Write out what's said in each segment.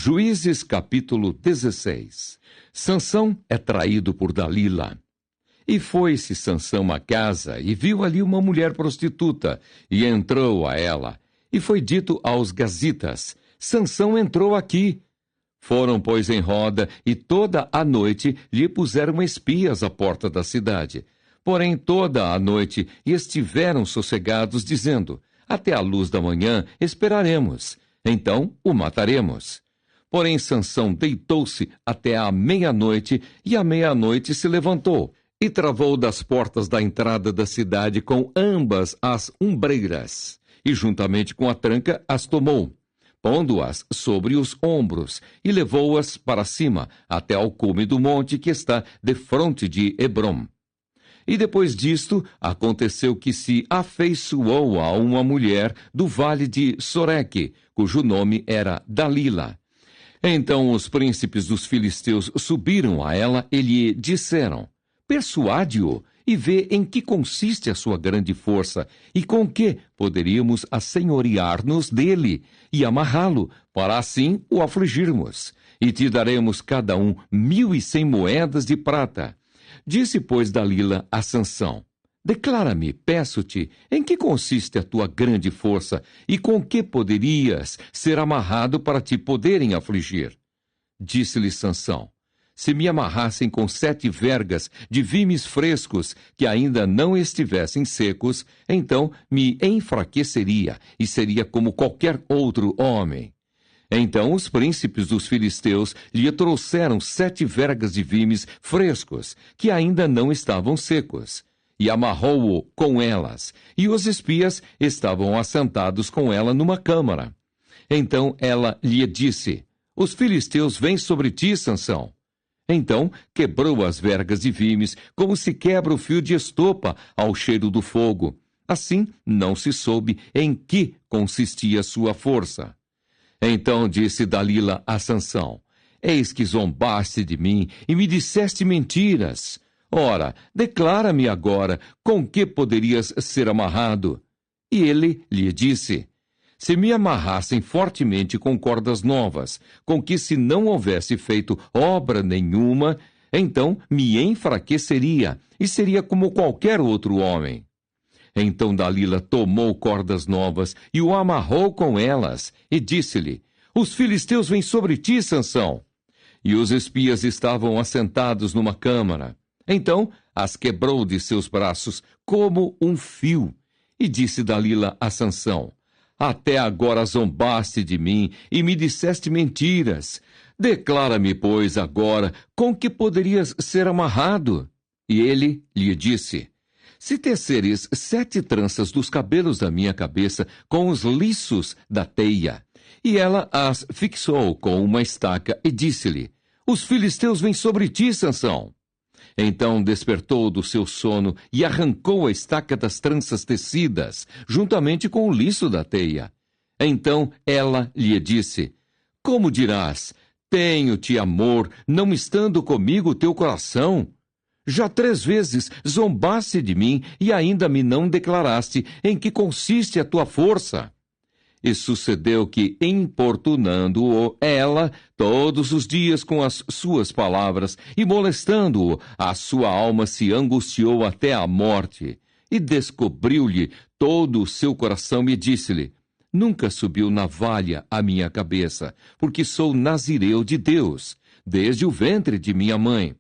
Juízes capítulo 16. Sansão é traído por Dalila. E foi-se Sansão à casa, e viu ali uma mulher prostituta, e entrou a ela. E foi dito aos gazitas: Sansão entrou aqui. Foram, pois, em roda, e toda a noite lhe puseram espias à porta da cidade. Porém, toda a noite estiveram sossegados, dizendo: até a luz da manhã esperaremos, então o mataremos. Porém, Sansão deitou-se até à meia-noite, e à meia-noite se levantou, e travou das portas da entrada da cidade com ambas as umbreiras, e juntamente com a tranca as tomou, pondo-as sobre os ombros, e levou-as para cima, até ao cume do monte que está defronte de Hebrom. E depois disto, aconteceu que se afeiçoou a uma mulher do vale de Soreque, cujo nome era Dalila. Então os príncipes dos filisteus subiram a ela e lhe disseram: persuade-o e vê em que consiste a sua grande força, e com que poderíamos assenhorear-nos dele e amarrá-lo, para assim o afligirmos. E te daremos cada um 1.100 moedas de prata. Disse, pois, Dalila a Sansão: declara-me, peço-te, em que consiste a tua grande força, e com que poderias ser amarrado para te poderem afligir? Disse-lhe Sansão: se me amarrassem com 7 vergas de vimes frescos, que ainda não estivessem secos, então me enfraqueceria, e seria como qualquer outro homem. Então os príncipes dos filisteus lhe trouxeram 7 vergas de vimes frescos, que ainda não estavam secos, e amarrou-o com elas, e os espias estavam assentados com ela numa câmara. Então ela lhe disse: os filisteus vêm sobre ti, Sansão. Então quebrou as vergas de vimes, como se quebra o fio de estopa ao cheiro do fogo. Assim não se soube em que consistia sua força. Então disse Dalila a Sansão: eis que zombaste de mim e me disseste mentiras. Ora, declara-me agora com que poderias ser amarrado. E ele lhe disse: se me amarrassem fortemente com cordas novas, com que se não houvesse feito obra nenhuma, então me enfraqueceria e seria como qualquer outro homem. Então Dalila tomou cordas novas e o amarrou com elas, e disse-lhe: os filisteus vêm sobre ti, Sansão. E os espias estavam assentados numa câmara. Então as quebrou de seus braços como um fio. E disse Dalila a Sansão: até agora zombaste de mim e me disseste mentiras. Declara-me, pois, agora com que poderias ser amarrado. E ele lhe disse: se teceres 7 tranças dos cabelos da minha cabeça com os liços da teia. E ela as fixou com uma estaca e disse-lhe: os filisteus vêm sobre ti, Sansão. Então despertou do seu sono e arrancou a estaca das tranças tecidas, juntamente com o liço da teia. Então ela lhe disse: como dirás, tenho-te amor, não estando comigo o teu coração? Já 3 vezes zombaste de mim e ainda me não declaraste em que consiste a tua força. E sucedeu que, importunando-o ela todos os dias com as suas palavras e molestando-o, a sua alma se angustiou até a morte. E descobriu-lhe todo o seu coração e disse-lhe: nunca subiu navalha à minha cabeça, porque sou nazireu de Deus, desde o ventre de minha mãe.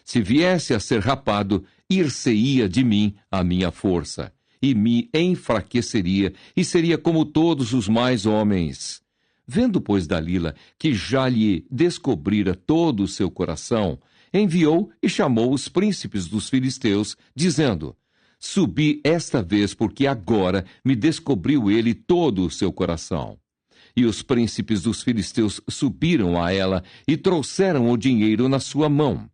Se viesse a ser rapado, ir-se-ia de mim a minha força, e me enfraqueceria, e seria como todos os mais homens. Vendo, pois, Dalila que já lhe descobrira todo o seu coração, enviou e chamou os príncipes dos filisteus, dizendo: subi esta vez, porque agora me descobriu ele todo o seu coração. E os príncipes dos filisteus subiram a ela e trouxeram o dinheiro na sua mão.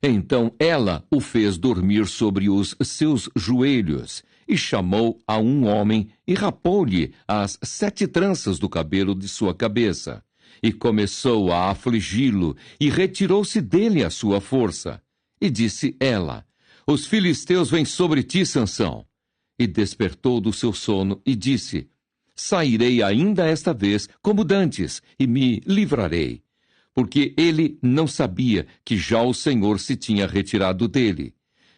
Então ela o fez dormir sobre os seus joelhos, e chamou a um homem, e rapou-lhe as 7 tranças do cabelo de sua cabeça, e começou a afligi-lo, e retirou-se dele a sua força. E disse ela: os filisteus vêm sobre ti, Sansão. E despertou do seu sono, e disse: sairei ainda esta vez, como dantes, e me livrarei. porque ele não sabia que já o Senhor se tinha retirado dele.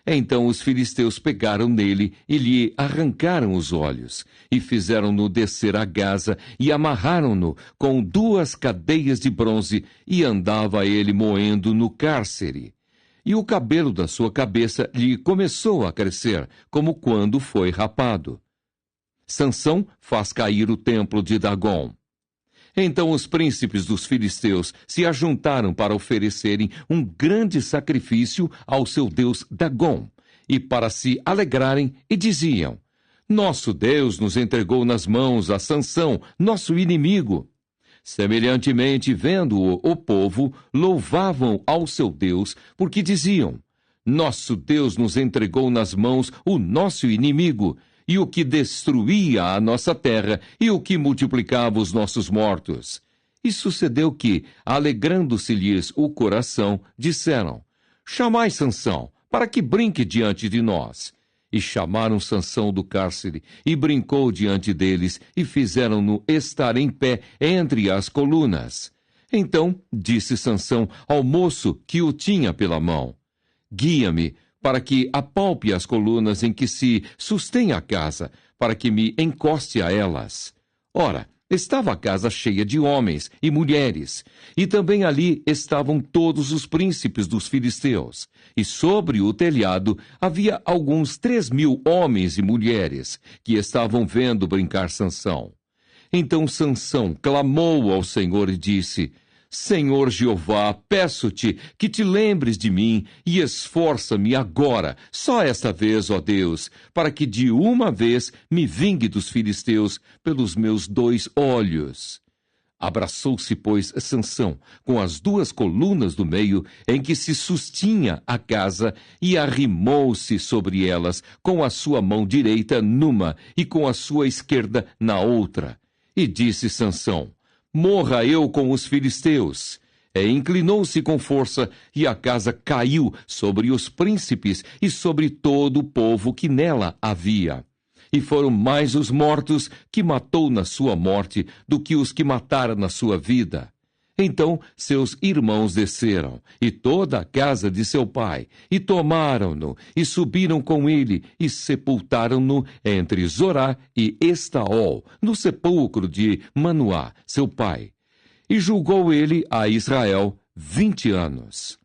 Então os filisteus pegaram nele e lhe arrancaram os olhos, e fizeram-no descer a Gaza, e amarraram-no com 2 cadeias de bronze, e andava ele moendo no cárcere. E o cabelo da sua cabeça lhe começou a crescer, como quando foi rapado. Sansão faz cair o templo de Dagom. Então os príncipes dos filisteus se ajuntaram para oferecerem um grande sacrifício ao seu deus Dagom, e para se alegrarem, e diziam: Nosso Deus nos entregou nas mãos a Sansão, nosso inimigo. Semelhantemente, vendo-o, o povo louvavam ao seu Deus, porque diziam: Nosso Deus nos entregou nas mãos o nosso inimigo, e o que destruía a nossa terra, e o que multiplicava os nossos mortos. E sucedeu que, alegrando-se-lhes o coração, disseram: Chamai Sansão, para que brinque diante de nós. E chamaram Sansão do cárcere, e brincou diante deles, e fizeram-no estar em pé entre as colunas. Então disse Sansão ao moço que o tinha pela mão: Guia-me, para que apalpe as colunas em que se sustém a casa, para que me encoste a elas. Ora, estava a casa cheia de homens e mulheres, e também ali estavam todos os príncipes dos filisteus, e sobre o telhado havia alguns 3.000 homens e mulheres, que estavam vendo brincar Sansão. Então Sansão clamou ao Senhor e disse: Senhor Jeová, peço-te que te lembres de mim e esforça-me agora, só esta vez, ó Deus, para que de uma vez me vingue dos filisteus pelos meus 2 olhos. Abraçou-se, pois, Sansão com as 2 colunas do meio em que se sustinha a casa e arrimou-se sobre elas com a sua mão direita numa e com a sua esquerda na outra. E disse Sansão: Morra eu com os filisteus. E inclinou-se com força, e a casa caiu sobre os príncipes e sobre todo o povo que nela havia. E foram mais os mortos que matou na sua morte do que os que matara na sua vida. Então seus irmãos desceram, e toda a casa de seu pai, e tomaram-no, e subiram com ele, e sepultaram-no entre Zorá e Estaol, no sepulcro de Manoá, seu pai. E julgou ele a Israel 20 anos.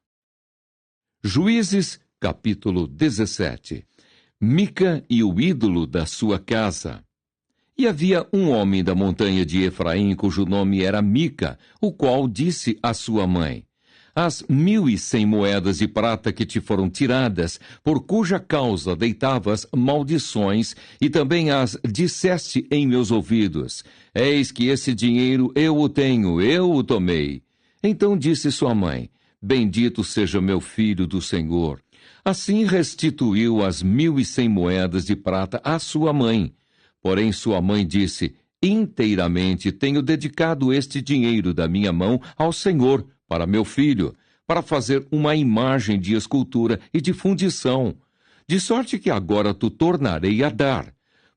Juízes, capítulo 17. Mica e o ídolo da sua casa. E havia um homem da montanha de Efraim, cujo nome era Mica, o qual disse à sua mãe: As 1.100 moedas de prata que te foram tiradas, por cuja causa deitavas maldições, e também as disseste em meus ouvidos: Eis que esse dinheiro eu o tenho, eu o tomei. Então disse sua mãe: Bendito seja meu filho do Senhor. Assim restituiu as 1.100 moedas de prata à sua mãe. Porém sua mãe disse: Inteiramente tenho dedicado este dinheiro da minha mão ao Senhor, para meu filho, para fazer uma imagem de escultura e de fundição, de sorte que agora tu tornarei a dar.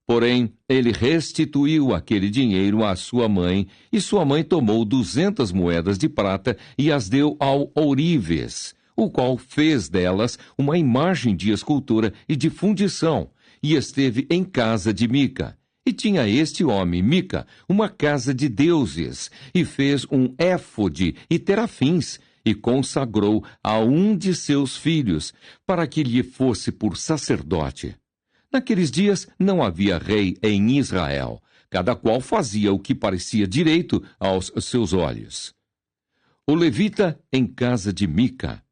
Porém, ele restituiu aquele dinheiro à sua mãe, e sua mãe tomou 200 moedas de prata e as deu ao ourives, o qual fez delas uma imagem de escultura e de fundição, e esteve em casa de Mica. E tinha este homem, Mica, uma casa de deuses, e fez um éfode e terafins, e consagrou a um de seus filhos, para que lhe fosse por sacerdote. Naqueles dias não havia rei em Israel, cada qual fazia o que parecia direito aos seus olhos. O levita em casa de Mica.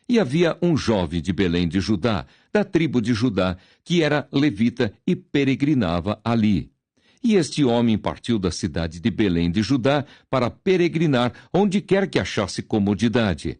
E havia um jovem de Belém de Judá, da tribo de Judá, que era levita e peregrinava ali. E este homem partiu da cidade de Belém de Judá para peregrinar onde quer que achasse comodidade.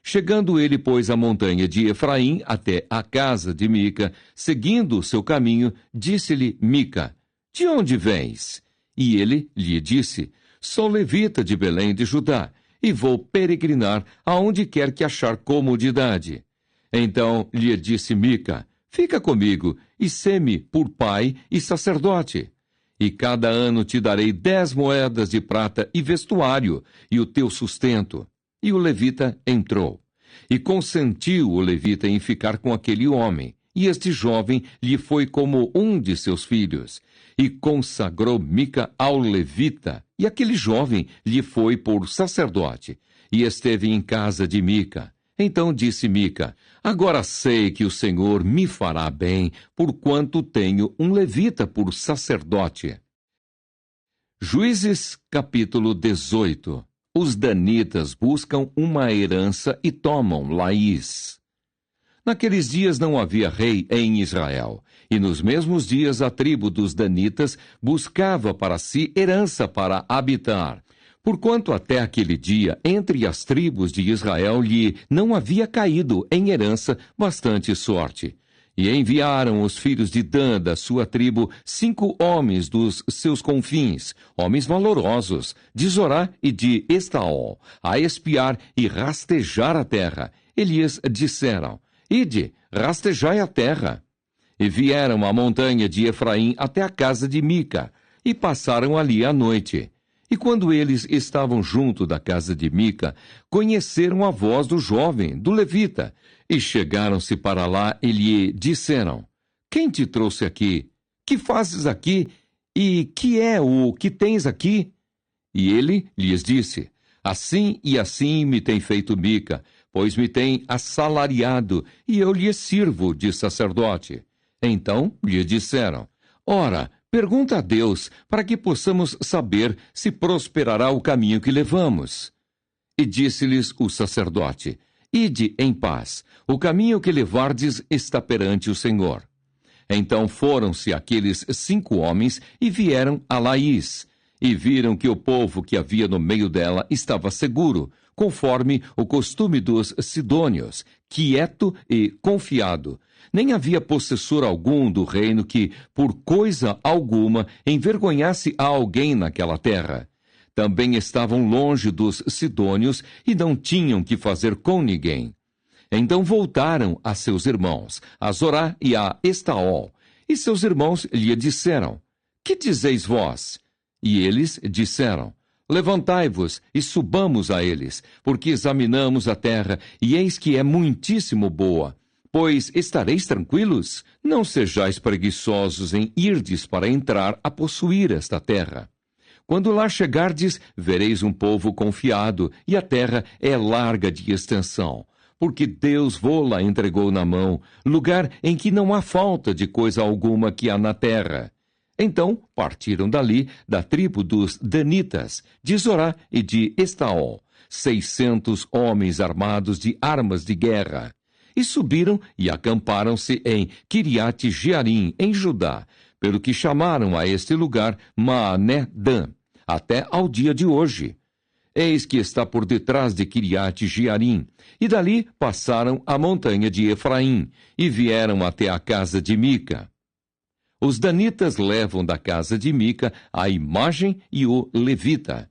Chegando ele, pois, à montanha de Efraim até a casa de Mica, seguindo o seu caminho, disse-lhe Mica: De onde vens? E ele lhe disse: Sou levita de Belém de Judá, e vou peregrinar aonde quer que achar comodidade. Então lhe disse Mica: Fica comigo, e sê-me por pai e sacerdote. E cada ano te darei 10 moedas de prata e vestuário, e o teu sustento. E o levita entrou. E consentiu o levita em ficar com aquele homem. E este jovem lhe foi como um de seus filhos. E consagrou Mica ao levita, e aquele jovem lhe foi por sacerdote. E esteve em casa de Mica. Então disse Mica: agora sei que o Senhor me fará bem, porquanto tenho um levita por sacerdote. Juízes, capítulo 18. Os danitas buscam uma herança e tomam Laís. Naqueles dias não havia rei em Israel, e nos mesmos dias a tribo dos danitas buscava para si herança para habitar. Porquanto até aquele dia, entre as tribos de Israel lhe não havia caído em herança bastante sorte. E enviaram os filhos de Dan da sua tribo 5 homens dos seus confins, homens valorosos, de Zorá e de Estaol, a espiar e rastejar a terra. E lhes disseram: ide, rastejai a terra. E vieram à montanha de Efraim até a casa de Mica, e passaram ali a noite. E quando eles estavam junto da casa de Mica, conheceram a voz do jovem, do levita, e chegaram-se para lá e lhe disseram: quem te trouxe aqui? Que fazes aqui? E que é o que tens aqui? E ele lhes disse: assim e assim me tem feito Mica, pois me tem assalariado, e eu lhe sirvo de sacerdote. Então lhe disseram: ora, pergunta a Deus, para que possamos saber se prosperará o caminho que levamos. E disse-lhes o sacerdote: ide em paz, o caminho que levardes está perante o Senhor. Então foram-se aqueles 5 homens e vieram a Laís, e viram que o povo que havia no meio dela estava seguro, conforme o costume dos sidônios, quieto e confiado. Nem havia possessor algum do reino que, por coisa alguma, envergonhasse a alguém naquela terra. Também estavam longe dos sidônios e não tinham que fazer com ninguém. Então voltaram a seus irmãos, a Zorá e a Estaol. E seus irmãos lhe disseram: que dizeis vós? E eles disseram: levantai-vos e subamos a eles, porque examinamos a terra, e eis que é muitíssimo boa. Pois estareis tranquilos? Não sejais preguiçosos em irdes para entrar a possuir esta terra. Quando lá chegardes, vereis um povo confiado, e a terra é larga de extensão, porque Deus vô-la entregou na mão, lugar em que não há falta de coisa alguma que há na terra. Então partiram dali, da tribo dos danitas, de Zorá e de Estaol, 600 homens armados de armas de guerra. E subiram e acamparam-se em Quiriate-Jearim, em Judá, pelo que chamaram a este lugar Maané-Dan, até ao dia de hoje. Eis que está por detrás de Quiriate-Jearim, e dali passaram a montanha de Efraim, e vieram até a casa de Mica. Os danitas levam da casa de Mica a imagem e o levita.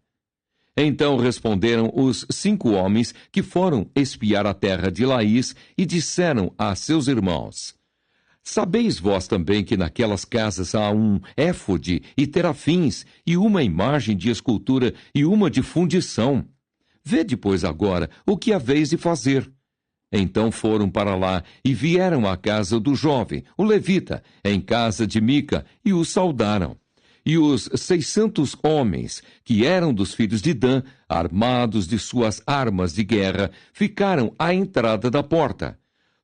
Então responderam os 5 homens que foram espiar a terra de Laís e disseram a seus irmãos: sabeis vós também que naquelas casas há um éfode e terafins, e uma imagem de escultura e uma de fundição. Vede, pois, agora o que haveis de fazer. Então foram para lá e vieram à casa do jovem, o levita, em casa de Mica, e o saudaram. E os 600 homens, que eram dos filhos de Dan, armados de suas armas de guerra, ficaram à entrada da porta.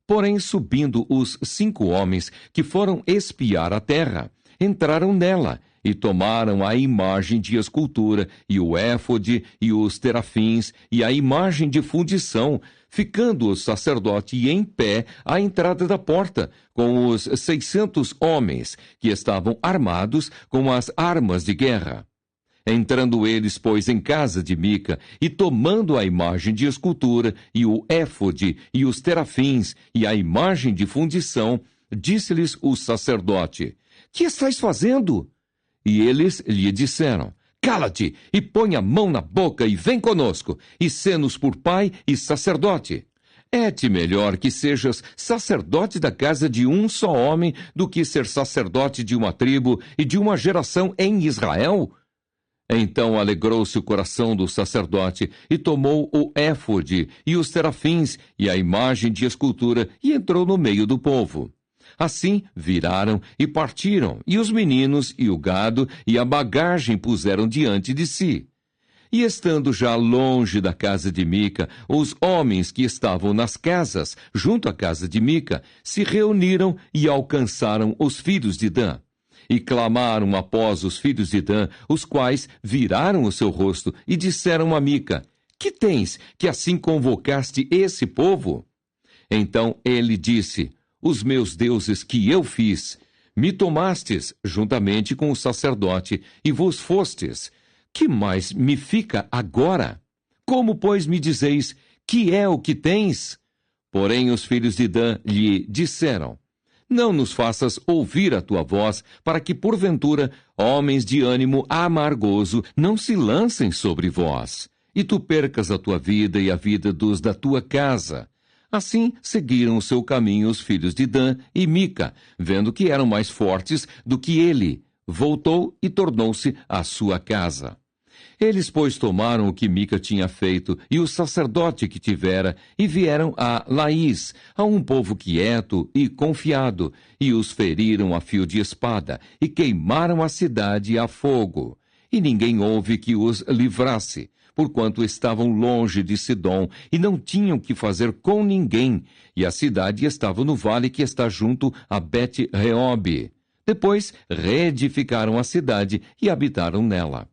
Porém, subindo os 5 homens que foram espiar a terra, entraram nela e tomaram a imagem de escultura, e o éfode, e os terafins, e a imagem de fundição, ficando o sacerdote em pé à entrada da porta, com os 600 homens, que estavam armados com as armas de guerra. Entrando eles, pois, em casa de Mica, e tomando a imagem de escultura, e o éfode, e os terafins, e a imagem de fundição, disse-lhes o sacerdote: que estáis fazendo? E eles lhe disseram: cala-te, e põe a mão na boca, e vem conosco, e sê-nos por pai e sacerdote. É-te melhor que sejas sacerdote da casa de um só homem, do que ser sacerdote de uma tribo e de uma geração em Israel? Então alegrou-se o coração do sacerdote, e tomou o éfode, e os serafins, e a imagem de escultura, e entrou no meio do povo. Assim viraram e partiram, e os meninos, e o gado, e a bagagem puseram diante de si. E estando já longe da casa de Mica, os homens que estavam nas casas, junto à casa de Mica, se reuniram e alcançaram os filhos de Dan. E clamaram após os filhos de Dan, os quais viraram o seu rosto e disseram a Mica: Que tens, que assim convocaste esse povo? Então ele disse: Os meus deuses que eu fiz, me tomastes juntamente com o sacerdote, e vos fostes. Que mais me fica agora? Como, pois, me dizeis, que é o que tens? Porém os filhos de Dan lhe disseram: Não nos faças ouvir a tua voz, para que, porventura, homens de ânimo amargoso não se lancem sobre vós, e tu percas a tua vida e a vida dos da tua casa. Assim seguiram o seu caminho os filhos de Dan e Mica, vendo que eram mais fortes do que ele. Voltou e tornou-se à sua casa. Eles, pois, tomaram o que Mica tinha feito e o sacerdote que tivera, e vieram a Laís, a um povo quieto e confiado, e os feriram a fio de espada, e queimaram a cidade a fogo. E ninguém houve que os livrasse, porquanto estavam longe de Sidom, e não tinham que fazer com ninguém, e a cidade estava no vale que está junto a Bet-Reobe. Depois reedificaram a cidade e habitaram nela.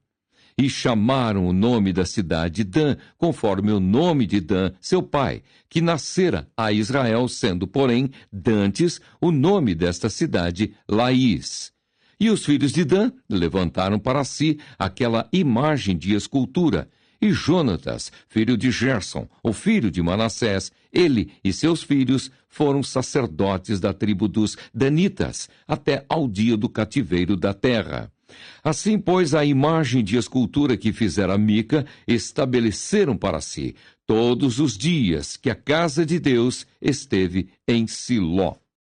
E chamaram o nome da cidade Dan, conforme o nome de Dan, seu pai, que nascera a Israel, sendo, porém, dantes o nome desta cidade Laís. E os filhos de Dan levantaram para si aquela imagem de escultura. E Jonatas, filho de Gerson, o filho de Manassés, ele e seus filhos foram sacerdotes da tribo dos Danitas, até ao dia do cativeiro da terra. Assim, pois, a imagem de escultura que fizera Mica estabeleceram para si todos os dias que a casa de Deus esteve em Siló.